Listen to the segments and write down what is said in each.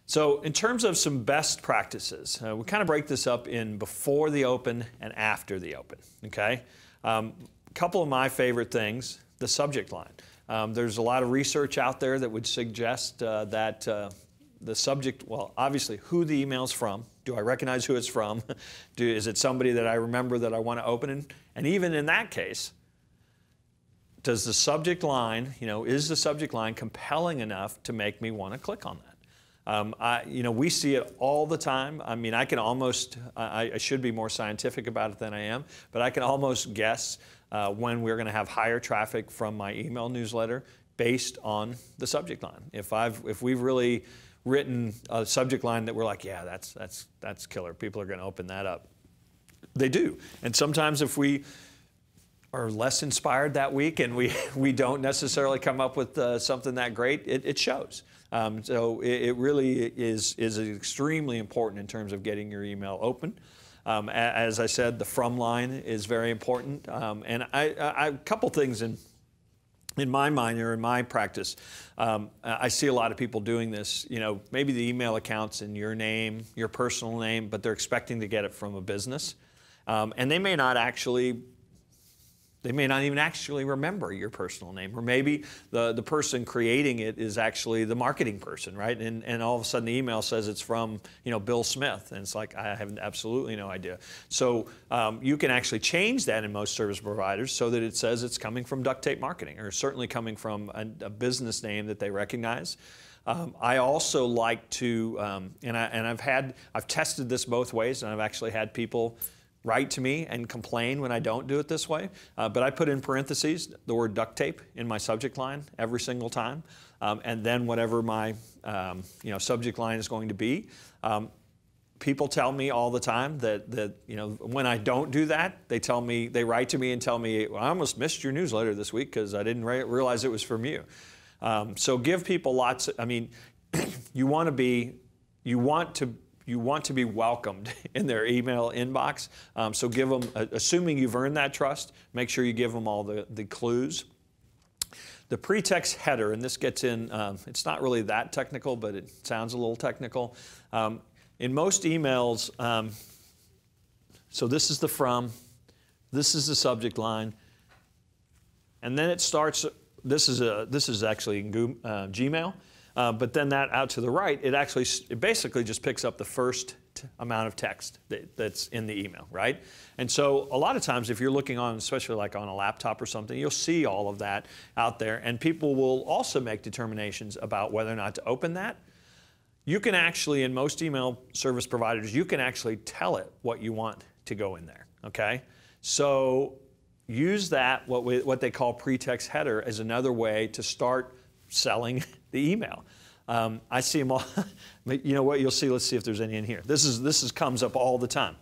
So in terms of some best practices, we kind of break this up in before the open and after the open, okay? A couple of my favorite things, the subject line. There's a lot of research out there that would suggest that the subject, well, obviously who the email's from. Do I recognize who it's from? Is it somebody that I remember that I want to open? And even in that case, does the subject line, is the subject line compelling enough to make me want to click on that? We see it all the time. I mean, I can almost, I should be more scientific about it than I am, but I can almost guess when we're going to have higher traffic from my email newsletter based on the subject line. If we've really written a subject line that we're like, yeah, that's killer. People are going to open that up. They do. And sometimes if we are less inspired that week and we don't necessarily come up with something that great, it shows. So it really is extremely important in terms of getting your email open. As I said, the from line is very important. And a couple things in my mind or in my practice, I see a lot of people doing this. Maybe the email account's in your name, your personal name, but they're expecting to get it from a business. And they may not even actually remember your personal name, or maybe the person creating it is actually the marketing person, right? And all of a sudden the email says it's from Bill Smith, and it's like, I have absolutely no idea. So you can actually change that in most service providers so that it says it's coming from Duct Tape Marketing, or certainly coming from a business name that they recognize. I also like to, I've tested this both ways, and I've actually had people write to me and complain when I don't do it this way. But I put in parentheses the word duct tape in my subject line every single time. And then whatever my subject line is going to be. People tell me all the time that when I don't do that, they write to me and tell me, well, I almost missed your newsletter this week because I didn't realize it was from you. So give people lots, you want to be welcomed in their email inbox. So give them, assuming you've earned that trust, make sure you give them all the clues. The pretext header, and this gets in, it's not really that technical, but it sounds a little technical. In most emails, so this is the from, this is the subject line, and then it starts, this is actually in Gmail. But then that out to the right, it basically just picks up the first amount of text that's in the email, right? And so a lot of times if you're looking on, especially like on a laptop or something, you'll see all of that out there, and people will also make determinations about whether or not to open that. You can actually, in most email service providers, you can actually tell it what you want to go in there, okay? So use that, what they call pretext header, as another way to start selling the email. I see them all. You know what? You'll see. Let's see if there's any in here. This comes up all the time.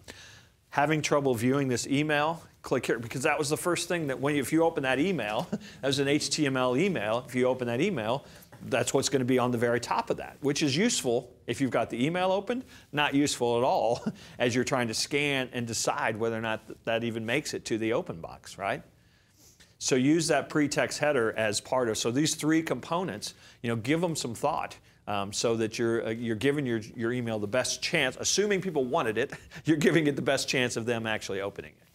Having trouble viewing this email? Click here, because that was the first thing that if you open that email, as an HTML email, if you open that email, that's what's going to be on the very top of that, which is useful if you've got the email opened, not useful at all as you're trying to scan and decide whether or not that even makes it to the open box, right? So use that pretext header as part of, so these three components, give them some thought so that you're giving your email the best chance, assuming people wanted it, you're giving it the best chance of them actually opening it.